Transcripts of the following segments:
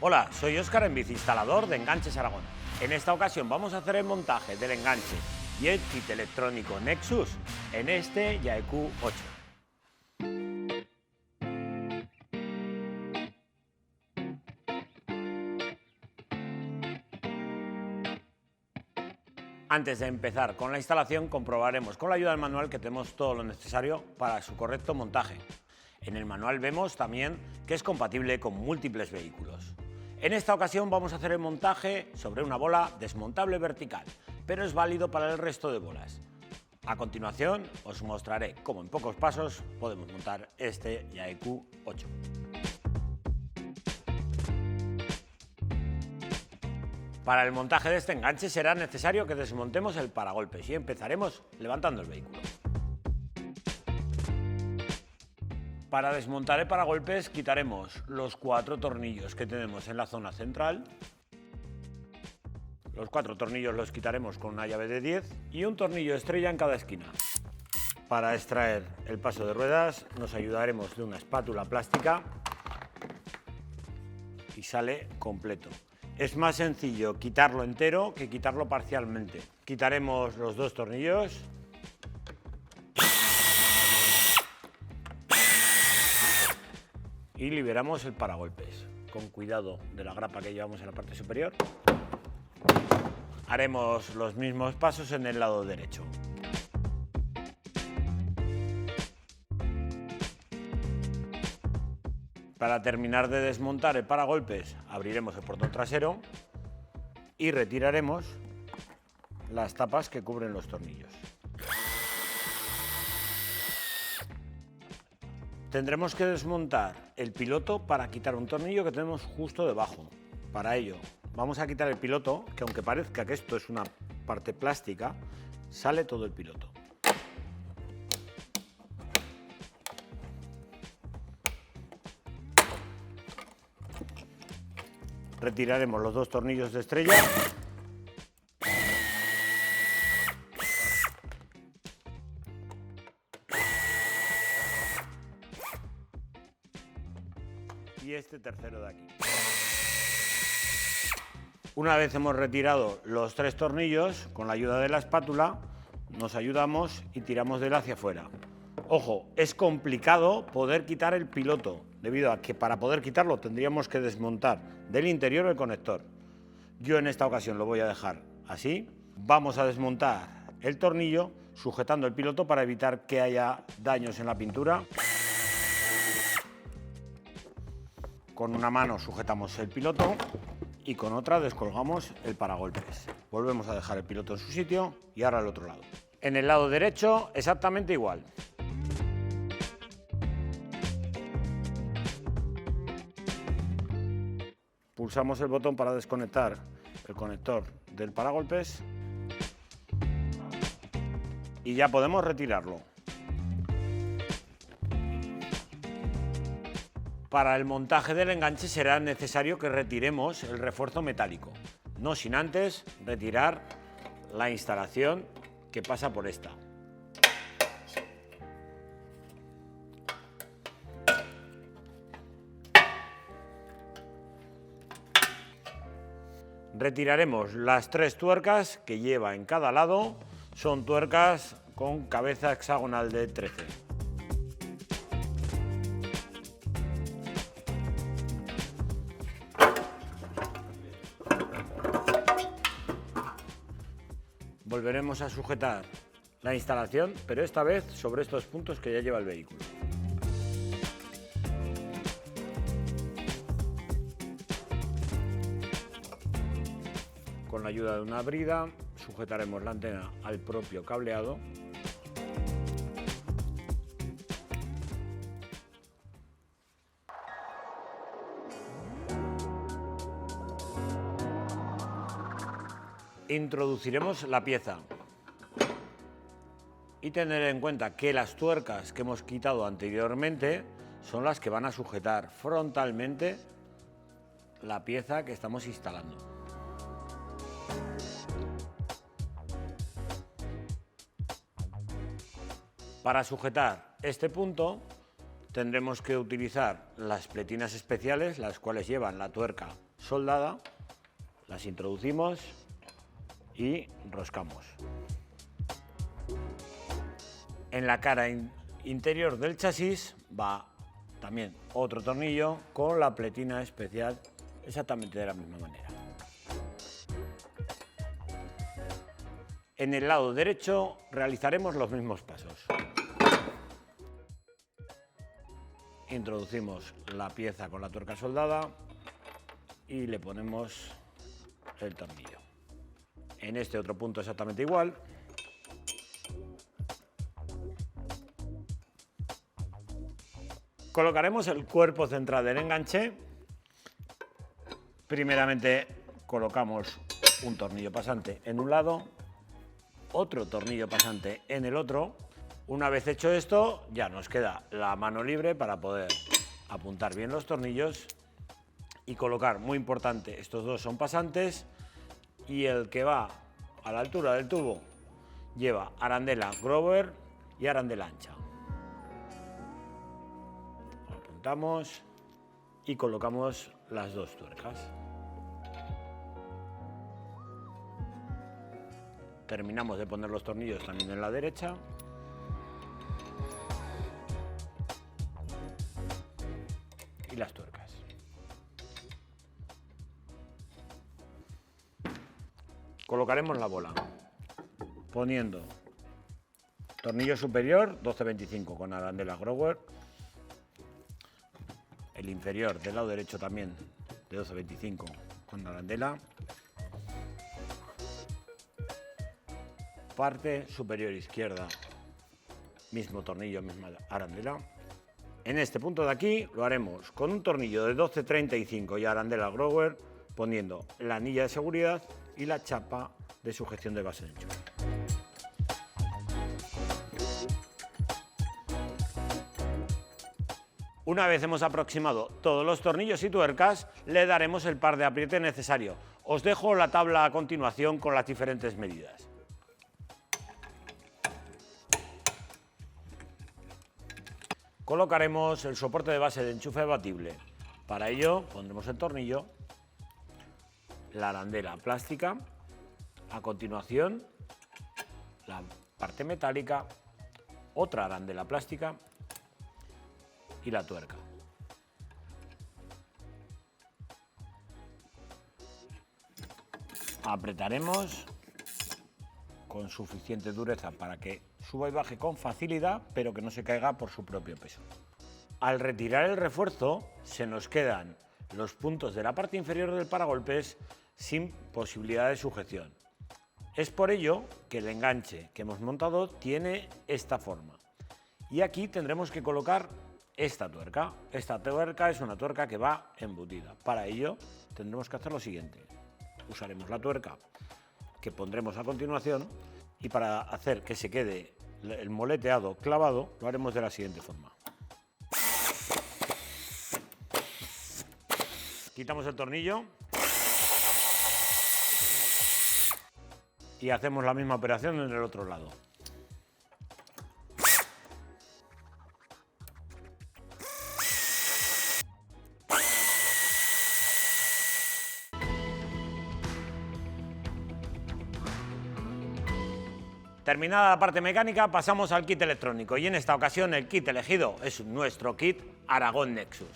Hola, soy Óscar, biciinstalador de Enganches Aragón. En esta ocasión vamos a hacer el montaje del enganche y el kit electrónico Nexus en este Yaeku 8. Antes de empezar con la instalación, comprobaremos con la ayuda del manual que tenemos todo lo necesario para su correcto montaje. En el manual vemos también que es compatible con múltiples vehículos. En esta ocasión vamos a hacer el montaje sobre una bola desmontable vertical, pero es válido para el resto de bolas. A continuación os mostraré cómo en pocos pasos podemos montar este Yaeku 8. Para el montaje de este enganche será necesario que desmontemos el paragolpes y empezaremos levantando el vehículo. Para desmontar el paragolpes quitaremos los 4 tornillos que tenemos en la zona central. Los 4 tornillos los quitaremos con una llave de 10 y un tornillo estrella en cada esquina. Para extraer el paso de ruedas nos ayudaremos de una espátula plástica y sale completo. Es más sencillo quitarlo entero que quitarlo parcialmente. Quitaremos los 2 tornillos. Y liberamos el paragolpes. Con cuidado de la grapa que llevamos en la parte superior. Haremos los mismos pasos en el lado derecho. Para terminar de desmontar el paragolpes, abriremos el portón trasero y retiraremos las tapas que cubren los tornillos. Tendremos que desmontar el piloto para quitar un tornillo que tenemos justo debajo. Para ello, vamos a quitar el piloto, que aunque parezca que esto es una parte plástica, sale todo el piloto. Retiraremos los 2 tornillos de estrella. Y este tercero de aquí. Una vez hemos retirado los 3 tornillos, con la ayuda de la espátula, nos ayudamos y tiramos de él hacia afuera. Ojo, es complicado poder quitar el piloto, debido a que para poder quitarlo tendríamos que desmontar del interior el conector. Yo en esta ocasión lo voy a dejar así. Vamos a desmontar el tornillo sujetando el piloto para evitar que haya daños en la pintura. Con una mano sujetamos el piloto y con otra descolgamos el paragolpes. Volvemos a dejar el piloto en su sitio y ahora al otro lado. En el lado derecho exactamente igual. Pulsamos el botón para desconectar el conector del paragolpes y ya podemos retirarlo. Para el montaje del enganche será necesario que retiremos el refuerzo metálico, no sin antes retirar la instalación que pasa por esta. Retiraremos las 3 tuercas que lleva en cada lado, son tuercas con cabeza hexagonal de 13. Volveremos a sujetar la instalación, pero esta vez sobre estos puntos que ya lleva el vehículo. Con la ayuda de una brida sujetaremos la antena al propio cableado. Introduciremos la pieza y tener en cuenta que las tuercas que hemos quitado anteriormente son las que van a sujetar frontalmente la pieza que estamos instalando. Para sujetar este punto tendremos que utilizar las pletinas especiales, las cuales llevan la tuerca soldada, las introducimos y roscamos. En la cara interior del chasis va también otro tornillo con la pletina especial exactamente de la misma manera. En el lado derecho realizaremos los mismos pasos. Introducimos la pieza con la tuerca soldada y le ponemos el tornillo. En este otro punto exactamente igual. Colocaremos el cuerpo central del enganche. Primeramente colocamos un tornillo pasante en un lado, otro tornillo pasante en el otro. Una vez hecho esto, ya nos queda la mano libre para poder apuntar bien los tornillos y colocar, muy importante, estos dos son pasantes y el que va a la altura del tubo lleva arandela Grover y arandela ancha. Apuntamos y colocamos las dos tuercas. Terminamos de poner los tornillos también en la derecha. Y las tuercas. Colocaremos la bola poniendo tornillo superior 12-25 con arandela Grover, el inferior del lado derecho también de 12-25 con arandela, parte superior izquierda mismo tornillo, misma arandela. En este punto de aquí lo haremos con un tornillo de 12-35 y arandela Grover, poniendo la anilla de seguridad y la chapa de sujeción de base de enchufe. Una vez hemos aproximado todos los tornillos y tuercas, le daremos el par de apriete necesario. Os dejo la tabla a continuación con las diferentes medidas. Colocaremos el soporte de base de enchufe batible. Para ello pondremos el tornillo, la arandela plástica, a continuación la parte metálica, otra arandela plástica y la tuerca. Apretaremos con suficiente dureza para que suba y baje con facilidad, pero que no se caiga por su propio peso. Al retirar el refuerzo, se nos quedan los puntos de la parte inferior del paragolpes sin posibilidad de sujeción. Es por ello que el enganche que hemos montado tiene esta forma. Y aquí tendremos que colocar esta tuerca. Esta tuerca es una tuerca que va embutida. Para ello tendremos que hacer lo siguiente. Usaremos la tuerca que pondremos a continuación y para hacer que se quede el moleteado clavado lo haremos de la siguiente forma. Quitamos el tornillo y hacemos la misma operación en el otro lado. Terminada la parte mecánica, pasamos al kit electrónico y en esta ocasión el kit elegido es nuestro kit Aragon Nexus.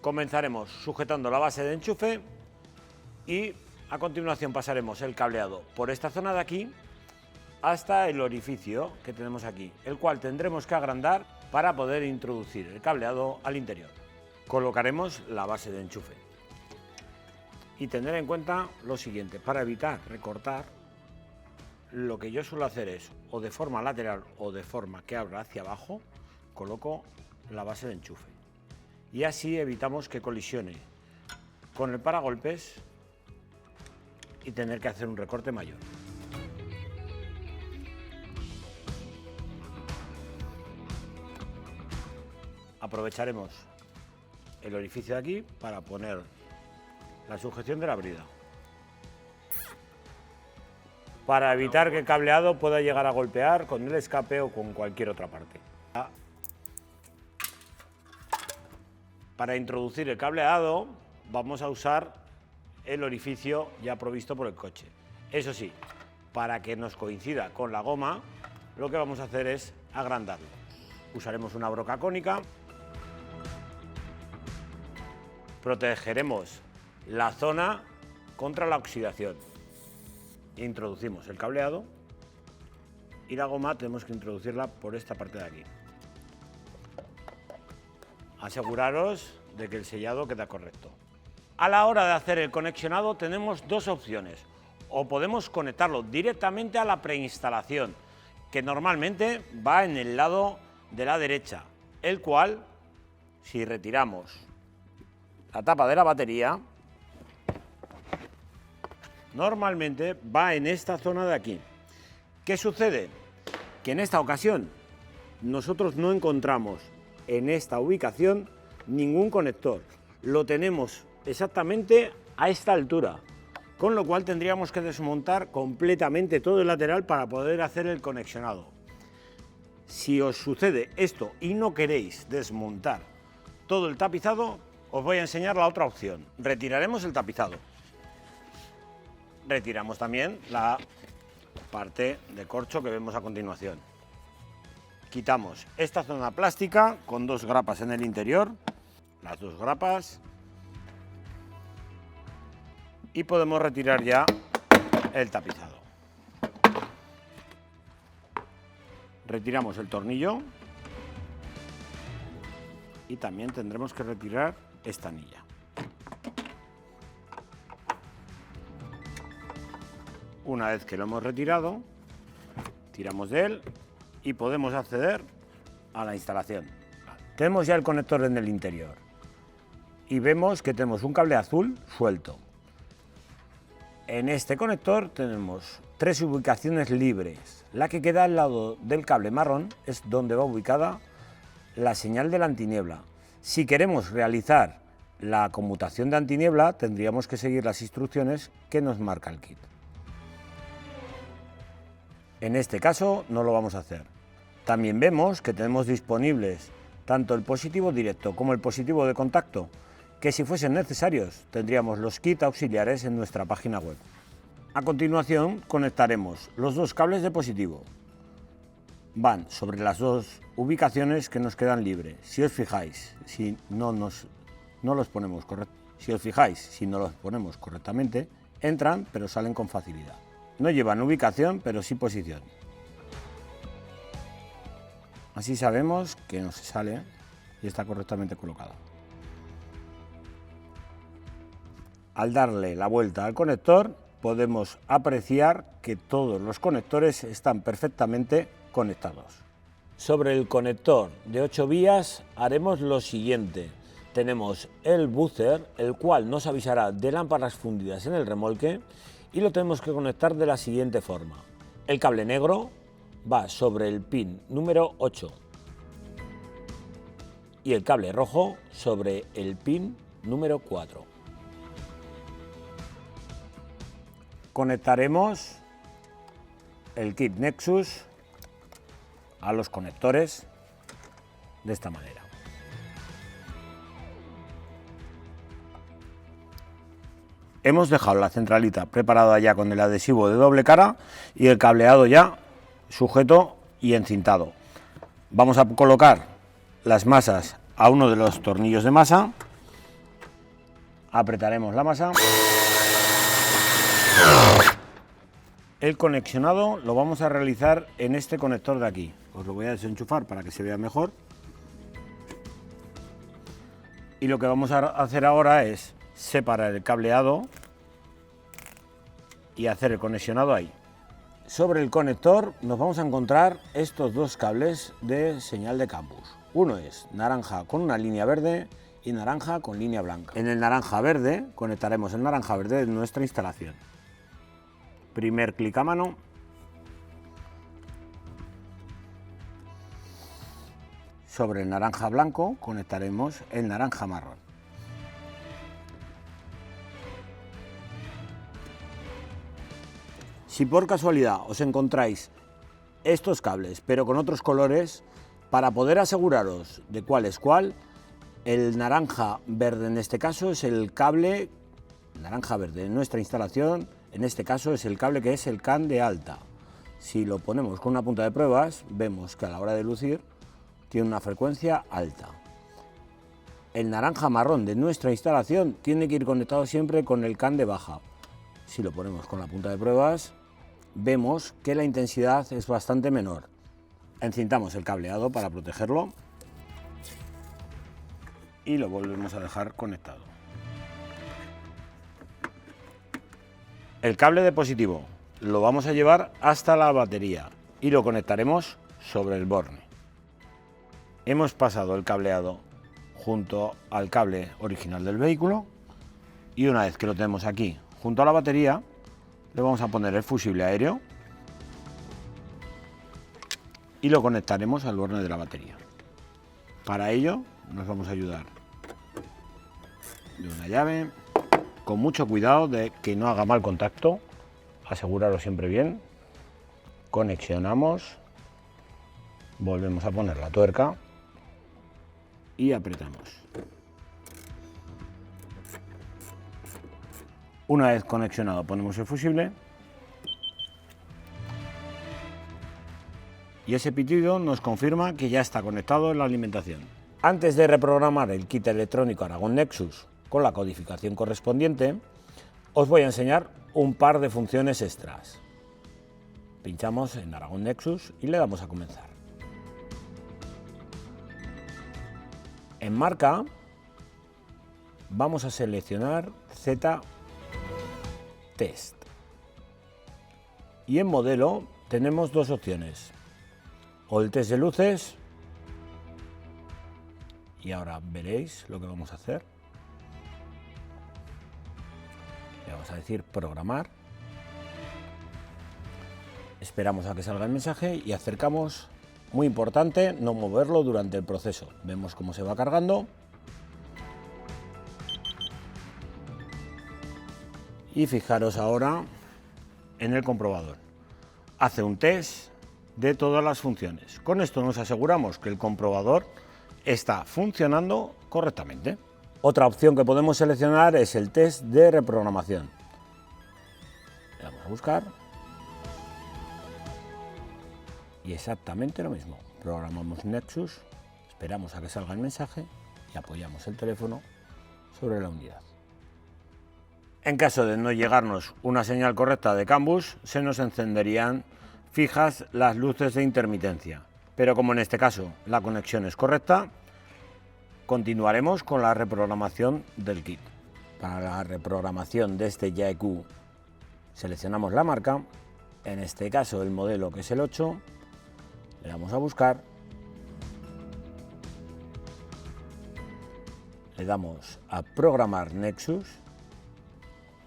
Comenzaremos sujetando la base de enchufe y a continuación pasaremos el cableado por esta zona de aquí hasta el orificio que tenemos aquí, el cual tendremos que agrandar para poder introducir el cableado al interior. Colocaremos la base de enchufe y tener en cuenta lo siguiente: para evitar recortar, lo que yo suelo hacer es, o de forma lateral o de forma que abra hacia abajo, coloco la base de enchufe. Y así evitamos que colisione con el paragolpes y tener que hacer un recorte mayor. Aprovecharemos el orificio de aquí para poner la sujeción de la brida, para evitar que el cableado pueda llegar a golpear con el escape o con cualquier otra parte. Para introducir el cableado vamos a usar el orificio ya provisto por el coche. Eso sí, para que nos coincida con la goma, lo que vamos a hacer es agrandarlo. Usaremos una broca cónica, protegeremos la zona contra la oxidación. Introducimos el cableado y la goma tenemos que introducirla por esta parte de aquí. Aseguraros de que el sellado queda correcto. A la hora de hacer el conexionado tenemos dos opciones. O podemos conectarlo directamente a la preinstalación, que normalmente va en el lado de la derecha, el cual, si retiramos la tapa de la batería, normalmente va en esta zona de aquí. ¿Qué sucede? Que en esta ocasión nosotros no encontramos en esta ubicación ningún conector. Lo tenemos exactamente a esta altura, con lo cual tendríamos que desmontar completamente todo el lateral para poder hacer el conexionado. Si os sucede esto y no queréis desmontar todo el tapizado, os voy a enseñar la otra opción. Retiraremos el tapizado. Retiramos también la parte de corcho que vemos a continuación. Quitamos esta zona plástica con dos grapas en el interior, las dos grapas, y podemos retirar ya el tapizado. Retiramos el tornillo y también tendremos que retirar esta anilla. Una vez que lo hemos retirado, tiramos de él y podemos acceder a la instalación. Tenemos ya el conector en el interior y vemos que tenemos un cable azul suelto. En este conector tenemos tres ubicaciones libres. La que queda al lado del cable marrón es donde va ubicada la señal de la antiniebla. Si queremos realizar la conmutación de antiniebla, tendríamos que seguir las instrucciones que nos marca el kit. En este caso no lo vamos a hacer. También vemos que tenemos disponibles tanto el positivo directo como el positivo de contacto, que si fuesen necesarios tendríamos los kits auxiliares en nuestra página web. A continuación conectaremos los dos cables de positivo. Van sobre las dos ubicaciones que nos quedan libres. Si os fijáis, si no los ponemos correctamente, entran pero salen con facilidad. No llevan ubicación, pero sí posición. Así sabemos que no se sale y está correctamente colocado. Al darle la vuelta al conector, podemos apreciar que todos los conectores están perfectamente conectados. Sobre el conector de 8 vías haremos lo siguiente. Tenemos el buzzer, el cual nos avisará de lámparas fundidas en el remolque, y lo tenemos que conectar de la siguiente forma. El cable negro va sobre el pin número 8 y el cable rojo sobre el pin número 4. Conectaremos el kit Nexus a los conectores de esta manera. Hemos dejado la centralita preparada ya con el adhesivo de doble cara y el cableado ya sujeto y encintado. Vamos a colocar las masas a uno de los tornillos de masa, apretaremos la masa. El conexionado lo vamos a realizar en este conector de aquí. Os lo voy a desenchufar para que se vea mejor. Y lo que vamos a hacer ahora es separar el cableado y hacer el conexionado ahí. Sobre el conector nos vamos a encontrar estos dos cables de señal de campus. Uno es naranja con una línea verde y naranja con línea blanca. En el naranja verde conectaremos el naranja verde de nuestra instalación. Primer clic a mano. Sobre el naranja blanco conectaremos el naranja marrón. Si por casualidad os encontráis estos cables pero con otros colores, para poder aseguraros de cuál es cuál, El naranja verde en este caso es el cable, naranja verde en nuestra instalación, en este caso es el cable que es el CAN de alta. Si lo ponemos con una punta de pruebas, vemos que a la hora de lucir tiene una frecuencia alta. El naranja marrón de nuestra instalación tiene que ir conectado siempre con el CAN de baja. Si lo ponemos con la punta de pruebas, vemos que la intensidad es bastante menor. Encintamos el cableado para protegerlo y lo volvemos a dejar conectado. El cable de positivo lo vamos a llevar hasta la batería y lo conectaremos sobre el borne. Hemos pasado el cableado junto al cable original del vehículo y una vez que lo tenemos aquí junto a la batería, le vamos a poner el fusible aéreo y lo conectaremos al borne de la batería. Para ello nos vamos a ayudar de una llave, con mucho cuidado de que no haga mal contacto, asegurarlo siempre bien. Conexionamos, volvemos a poner la tuerca y apretamos. Una vez conexionado ponemos el fusible y ese pitido nos confirma que ya está conectado en la alimentación. Antes de reprogramar el kit electrónico Aragon Nexus con la codificación correspondiente, os voy a enseñar un par de funciones extras. Pinchamos en Aragon Nexus y le damos a comenzar. En marca vamos a seleccionar Z-Test y en modelo tenemos dos opciones, o el test de luces, y ahora veréis lo que vamos a hacer. Le vamos a decir programar, esperamos a que salga el mensaje y acercamos, muy importante no moverlo durante el proceso. Vemos cómo se va cargando y fijaros ahora en el comprobador, hace un test de todas las funciones. Con esto nos aseguramos que el comprobador está funcionando correctamente. Otra opción que podemos seleccionar es el test de reprogramación. Le vamos a buscar y exactamente lo mismo. Programamos Nexus, esperamos a que salga el mensaje y apoyamos el teléfono sobre la unidad. En caso de no llegarnos una señal correcta de CAN bus, se nos encenderían fijas las luces de intermitencia, pero como en este caso la conexión es correcta, continuaremos con la reprogramación del kit. Para la reprogramación de este Yaeku seleccionamos la marca, en este caso el modelo que es el 8, le damos a buscar, le damos a programar Nexus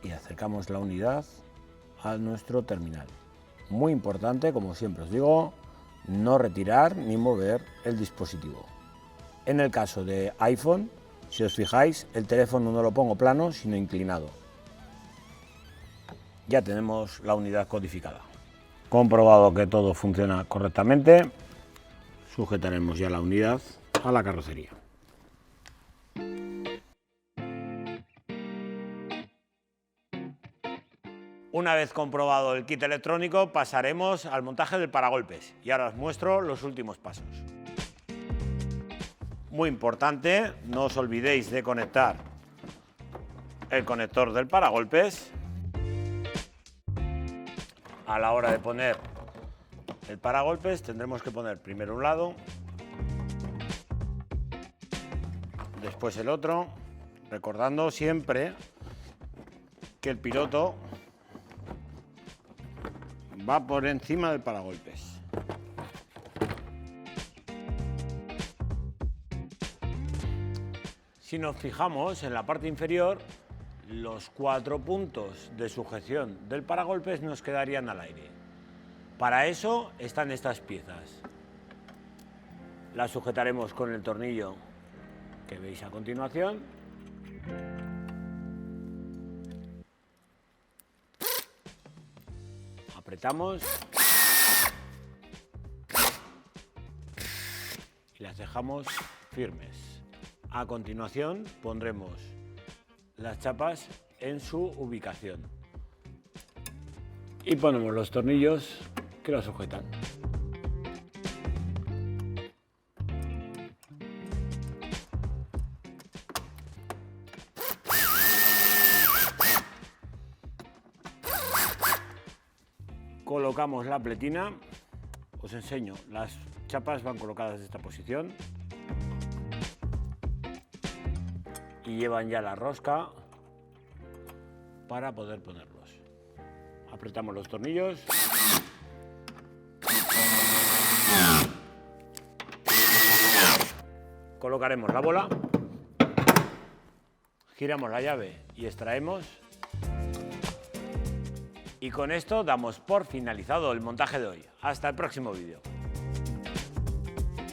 y acercamos la unidad a nuestro terminal. Muy importante, como siempre os digo, no retirar ni mover el dispositivo. En el caso de iPhone, si os fijáis, el teléfono no lo pongo plano, sino inclinado. Ya tenemos la unidad codificada. Comprobado que todo funciona correctamente, sujetaremos ya la unidad a la carrocería. Una vez comprobado el kit electrónico, pasaremos al montaje del paragolpes y ahora os muestro los últimos pasos. Muy importante, no os olvidéis de conectar el conector del paragolpes. A la hora de poner el paragolpes tendremos que poner primero un lado, después el otro, recordando siempre que el piloto va por encima del paragolpes. Si nos fijamos en la parte inferior, los 4 puntos de sujeción del paragolpes nos quedarían al aire. Para eso están estas piezas. Las sujetaremos con el tornillo que veis a continuación. Apretamos y las dejamos firmes. A continuación pondremos las chapas en su ubicación y ponemos los tornillos que las sujetan. Colocamos la pletina, os enseño, las chapas van colocadas de esta posición y llevan ya la rosca para poder ponerlos. Apretamos los tornillos. Colocaremos la bola, giramos la llave y extraemos. Y con esto damos por finalizado el montaje de hoy. Hasta el próximo vídeo.